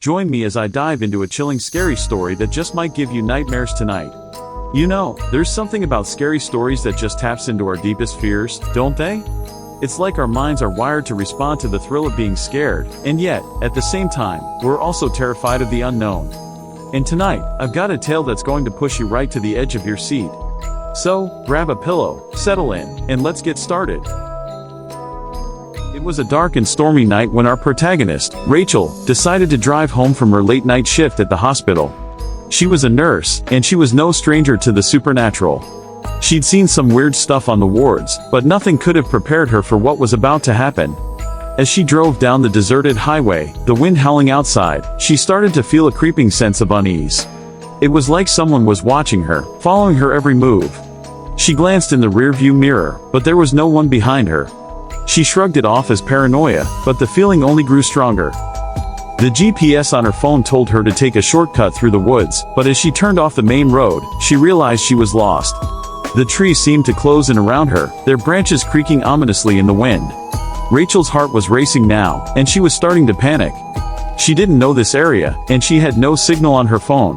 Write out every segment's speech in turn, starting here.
Join me as I dive into a chilling scary story that just might give you nightmares tonight. You know, there's something about scary stories that just taps into our deepest fears, don't they? It's like our minds are wired to respond to the thrill of being scared, and yet, at the same time, we're also terrified of the unknown. And tonight, I've got a tale that's going to push you right to the edge of your seat. So, grab a pillow, settle in, and let's get started. It was a dark and stormy night when our protagonist, Rachel, decided to drive home from her late-night shift at the hospital. She was a nurse, and she was no stranger to the supernatural. She'd seen some weird stuff on the wards, but nothing could have prepared her for what was about to happen. As she drove down the deserted highway, the wind howling outside, she started to feel a creeping sense of unease. It was like someone was watching her, following her every move. She glanced in the rearview mirror, but there was no one behind her. She shrugged it off as paranoia, but the feeling only grew stronger. The GPS on her phone told her to take a shortcut through the woods, but as she turned off the main road, she realized she was lost. The trees seemed to close in around her, their branches creaking ominously in the wind. Rachel's heart was racing now, and she was starting to panic. She didn't know this area, and she had no signal on her phone.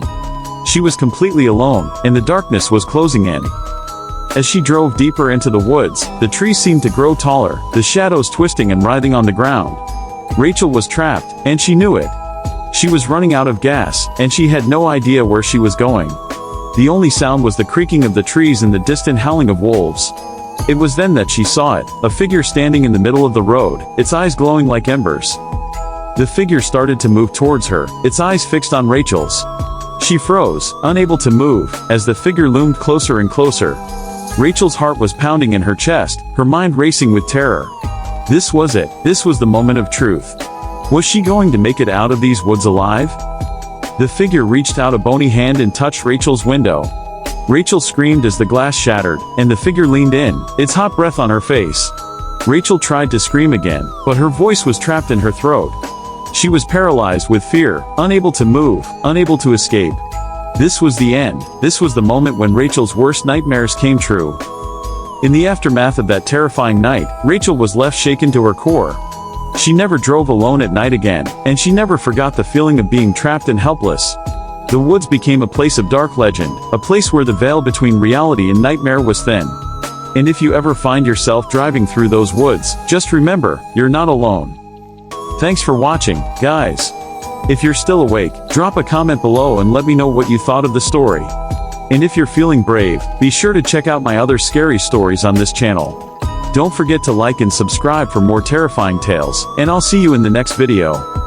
She was completely alone, and the darkness was closing in. As she drove deeper into the woods, the trees seemed to grow taller, the shadows twisting and writhing on the ground. Rachel was trapped, and she knew it. She was running out of gas, and she had no idea where she was going. The only sound was the creaking of the trees and the distant howling of wolves. It was then that she saw it, a figure standing in the middle of the road, its eyes glowing like embers. The figure started to move towards her, its eyes fixed on Rachel's. She froze, unable to move, as the figure loomed closer and closer. Rachel's heart was pounding in her chest, her mind racing with terror. This was it, this was the moment of truth. Was she going to make it out of these woods alive? The figure reached out a bony hand and touched Rachel's window. Rachel screamed as the glass shattered, and the figure leaned in, its hot breath on her face. Rachel tried to scream again, but her voice was trapped in her throat. She was paralyzed with fear, unable to move, unable to escape. This was the end. This was the moment when Rachel's worst nightmares came true. In the aftermath of that terrifying night, Rachel was left shaken to her core. She never drove alone at night again, and she never forgot the feeling of being trapped and helpless. The woods became a place of dark legend, a place where the veil between reality and nightmare was thin. And if you ever find yourself driving through those woods, just remember, you're not alone. Thanks for watching, guys. If you're still awake, drop a comment below and let me know what you thought of the story. And if you're feeling brave, be sure to check out my other scary stories on this channel. Don't forget to like and subscribe for more terrifying tales, and I'll see you in the next video.